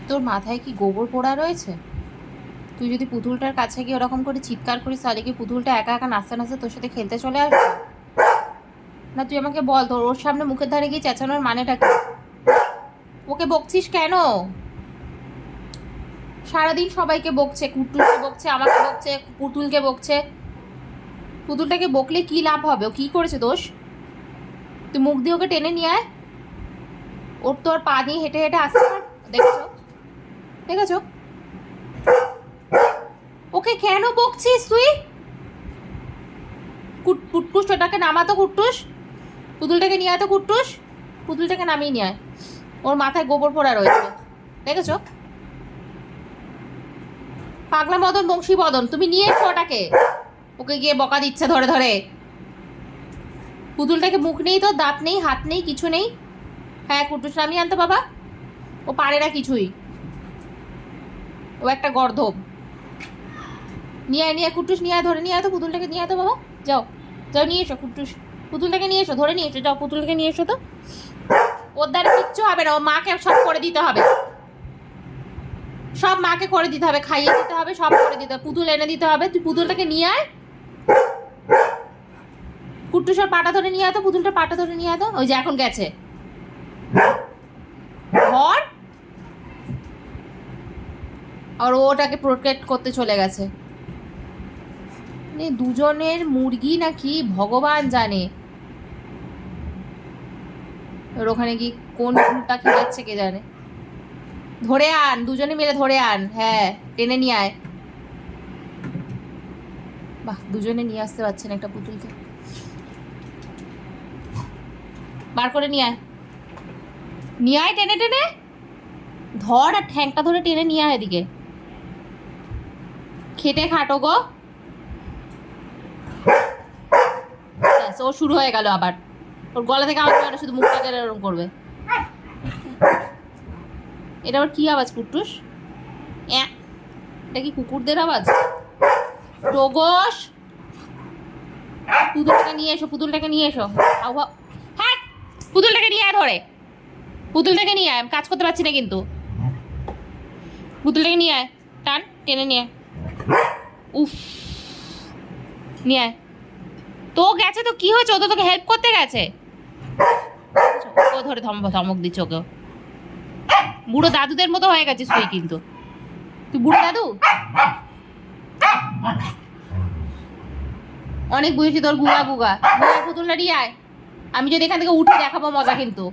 তোর মাথায় কি গোবর পোড়া রয়েছে? তুই যদি পুতুলটার কাছে গিয়ে ওরকম করে চিৎকার করিস তাহলে কি পুতুলটা একা একা নাচতে নাচতে তোর সাথে খেলতে চলে আসবে? না তুই আমাকে বল, তোর ওর সামনে মুখের ধারে গিয়ে চেঁচানোর মানেটা কি? ওকে বকছিস কেন? সারাদিন সবাইকে বকছে, কুট্টুসকে বকছে, আমাকে বকছে, পুতুলকে বকছে। পুতুলটাকে বকলে কি লাভ হবে? ও কি করেছে দোষ? তুই মুখ দিয়ে ওকে টেনে নিয়ে আয়। ওর তো আর পা দিয়ে হেঁটে হেঁটে আসতে পার। দেখেছো দেখেছো ওকে কেন বকছিস তুই? কুট্টুস ওটাকে নামাতো। কুট্টুস, পুতুলটাকে নিয়ে আয় তো। কুট্টুস, পুতুলটাকে নামিয়ে নিয়ে আয়। ওর মাথায় গোবর পোড়া রয়েছে, দেখেছো? পাগলা মদন বংশী বদন, তুমি নিয়ে এসো ওটাকে। ওকে গিয়ে বকা দিচ্ছে ধরে ধরে। পুতুলটাকে মুখ নেই, তো দাঁত নেই, হাত নেই, কিছু নেই। হ্যাঁ, কুট্টুস নামিয়ে আনতো বাবা। ও পারে না কিছুই, ও একটা গর্ধব। নিয়ে আয়, নিয়ে কুট্টুস নিয়ে আয়, ধরে নিয়ে আয় তো পুতুলটাকে। নিয়ে আয় তো বাবা, যাও যাও নিয়ে এসো কুট্টুস। পুতুলটাকে নিয়ে এসো, ধরে নিয়ে এসো, যাও পুতুলটাকে নিয়ে এসো তো। ওর দ্বারা কিচ্ছু হবে না, ও মাকে সব করে দিতে হবে। সব মাকে করে দিতে হবে, খাইয়ে দিতে হবে, সব করে দিতে হবে, পুতুল এনে দিতে হবে। তুই পুতুলটাকে নিয়ে আয়। কুট্টুসের পাটা ধরে নিয়ে আয় তো, পুতুলটার পাটা ধরে নিয়ে আয় তো। ওই যে এখন গেছে ঘর, আর ওটাকে প্রোটেক্ট করতে চলে গেছে। দুজনের মুরগি নাকি ভগবান জানে। ওর ওখানে কি কোন ফুলটা খেলাচ্ছে কে জানে। ধরে আন, দুজনে মিলে ধরে আন। হ্যাঁ, টেনে নিয়ে আয়। বাহ, দুজনে নিয়ে আসতে পারছেন একটা পুতুলকে। বার করে নিয়ে আয়, নিয়ে আয় টেনে টেনে। ধর আর ঠ্যাংটা ধরে টেনে নিয়ে আয় এদিকে। খেটে খাটো গো। ও শুরু হয়ে গেল আবার। ওর গলা থেকে আমাকে শুধু মুখটাকে এরকম করবে। এটা আবার কি আওয়াজ কুট্টুস? এটা কি কুকুরদের আওয়াজ? টগস, পুতুলটাকে নিয়ে এসো, পুতুলটাকে নিয়ে এসো। হ্যাঁ, পুতুলটাকে নিয়ে আয় ধরে। পুতুলটাকে নিয়ে আয়, আমি কাজ করতে পারছি না কিন্তু। পুতুলটাকে নিয়ে আয়, টান টেনে নিয়ে আয়। উফ, নিয়ে আয় তো। গেছে তো কি হয়েছে? ও তো তোকে হেল্প করতে গেছে। ও ধরে ধমক দিচ্ছে ওকে। বুড়ো দাদুদের মতো হয়ে গেছিস তুই কিন্তু। তুই বুড়ো দাদু, অনেক বুঝেছি তোর। গুগা গুগা গুগা পুতুলটা নিয়ে আয়। আমি যদি এখান থেকে উঠে দেখাবো মজা কিন্তু।